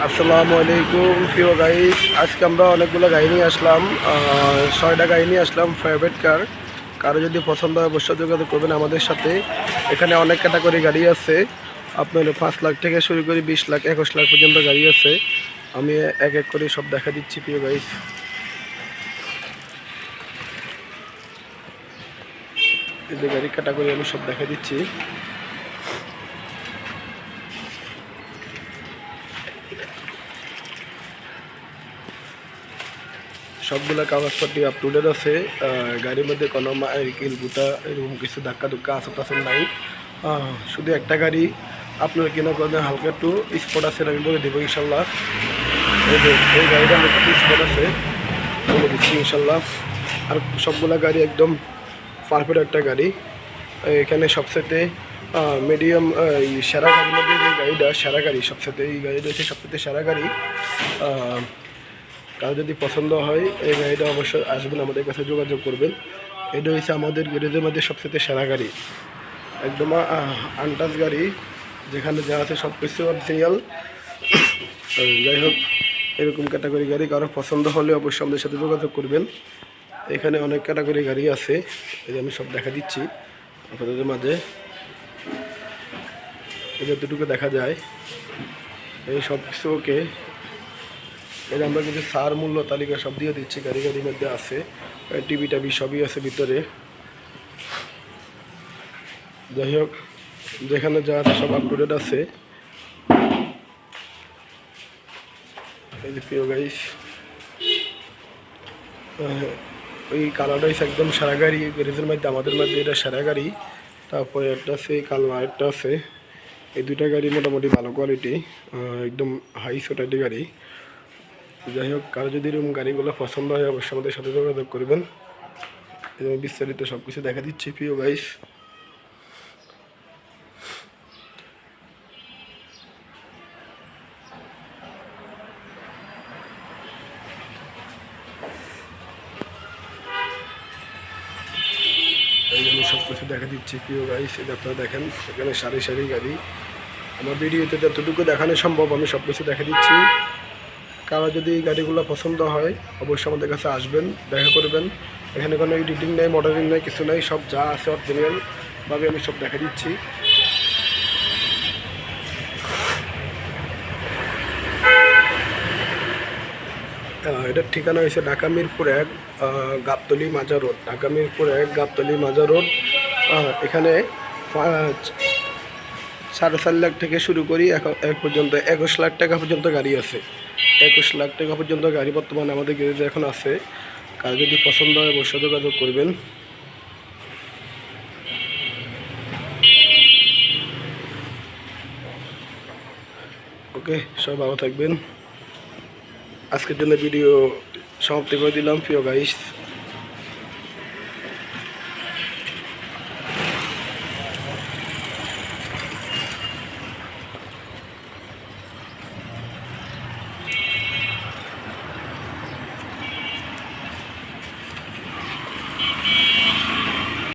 আসসালামু আলাইকুম প্রিয় গাইস, আজকে আমরা অনেকগুলো গাড়ি নিয়ে আসলাম। 6টা গাড়ি নিয়ে আসলাম প্রাইভেট কার। কারো যদি পছন্দ হয় অবশ্যই যোগাযোগ করবেন আমাদের সাথে। এখানে অনেক ক্যাটাগরি গাড়ি আছে, আপনার 5 লাখ থেকে শুরু করে 20 লাখ 21 লাখ পর্যন্ত গাড়ি আছে। আমি এক এক করে সব দেখা দিচ্ছি প্রিয় গাইস। এই যে গাড়ি ক্যাটাগরি আমি সব দেখা দিচ্ছি। সবগুলো কাগজপত্র আপ টু ডেট আছে। গাড়ির মধ্যে কোনো মাইকেল গুতা এরকম কিছু ধাক্কা ধুক্কা আসন নাই। শুধু একটা গাড়ি আপনার কিনা করেন হালকা একটু স্পট আছে, আমি বলে দেবো ইনশাল্লাহ। এই গাড়িটা হালকা একটু স্পট আছে, বলে দিচ্ছি ইনশাল্লাহ। আর সবগুলা গাড়ি একদম পারফেক্ট একটা গাড়ি। এখানে সবচেয়ে মিডিয়াম সেরা গাড়ির মধ্যে যে গাড়িটা সেরা গাড়ি, সবচেয়ে এই গাড়িটা হচ্ছে সবচেয়ে সেরা গাড়ি। কারো যদি পছন্দ হয় এই গাড়িটা অবশ্যই আসবেন, আমাদের কাছে যোগাযোগ করবেন। এটা হচ্ছে আমাদের গ্যারেজের মধ্যে সবচেয়ে সেরা গাড়ি, একদম আনটাচ গাড়ি, যেখানে যা আছে সব কিছু অরিজিনাল। যাই হোক, এরকম ক্যাটাগরি গাড়ি কারো পছন্দ হলে অবশ্যই আমাদের সাথে যোগাযোগ করবেন। এখানে অনেক ক্যাটাগরি গাড়ি আছে, এই যে আমি সব দেখা দিচ্ছি আপনাদের মাঝে। এই যতটুকু দেখা যায় এই সব কিছু ওকে। এই আমরা কিন্তু সার মূল্য তালিকা সব দিয়ে দিচ্ছি, গাড়ির মধ্যে আছে, টিভি টাবি সবই আছে ভিতরে। যাই হোক, যেখানে যা আছে সব আপ টু ডেট আছে। এই যে প্রিয় গাইস, ওই কালারটা হচ্ছে একদম সারা গাড়ি গ্যারেজের মধ্যে, আমাদের মধ্যে এটা সারা গাড়ি। তারপরে একটা আছে কালো, আরেকটা আছে। এই দুইটা গাড়ি মোটামুটি ভালো কোয়ালিটি, একদম হাই সোসাইটি গাড়ি। যাই হোক, কারো যদি এরকম গাড়িগুলো পছন্দ হয় অবশ্যই আমাদের সাথে যোগাযোগ করবেন। বিস্তারিত সব কিছু দেখা দিচ্ছি প্রিয় গাইস। এই জন্য সব কিছু দেখা দিচ্ছি প্রিয় গাইস। এটা আপনারা দেখেন, এখানে সারি সারি গাড়ি। আমার ভিডিওতে যতটুকু দেখানো সম্ভব আমি সব কিছু দেখা দিচ্ছি। কারো যদি এই গাড়িগুলো পছন্দ হয় অবশ্যই আমাদের কাছে আসবেন, দেখা করবেন। এখানে কোনো এডিটিং নেই, মডেলিং নেই, কিছু নেই, সব যা আছে অরিজিনালভাবে আমি সব দেখা দিচ্ছি। এটার ঠিকানা হয়েছে ঢাকা মিরপুর 1, গাবতলী মাজা রোড। ঢাকা মিরপুর 1, গাবতলী মাজা রোড। এখানে 4.5 লাখ থেকে শুরু করি এক পর্যন্ত 21 লাখ টাকা পর্যন্ত গাড়ি আছে। 21 লাখ টাকা পর্যন্ত গাড়ি বর্তমানে আমাদের গ্যারেজে এখন আছে। কার যদি পছন্দ হয় অবশ্যই যোগাযোগ করবেন। ওকে, সবাই ভালো থাকবেন। আজকের জন্য ভিডিও সমাপ্তি করে দিলাম প্রিয় গাইস।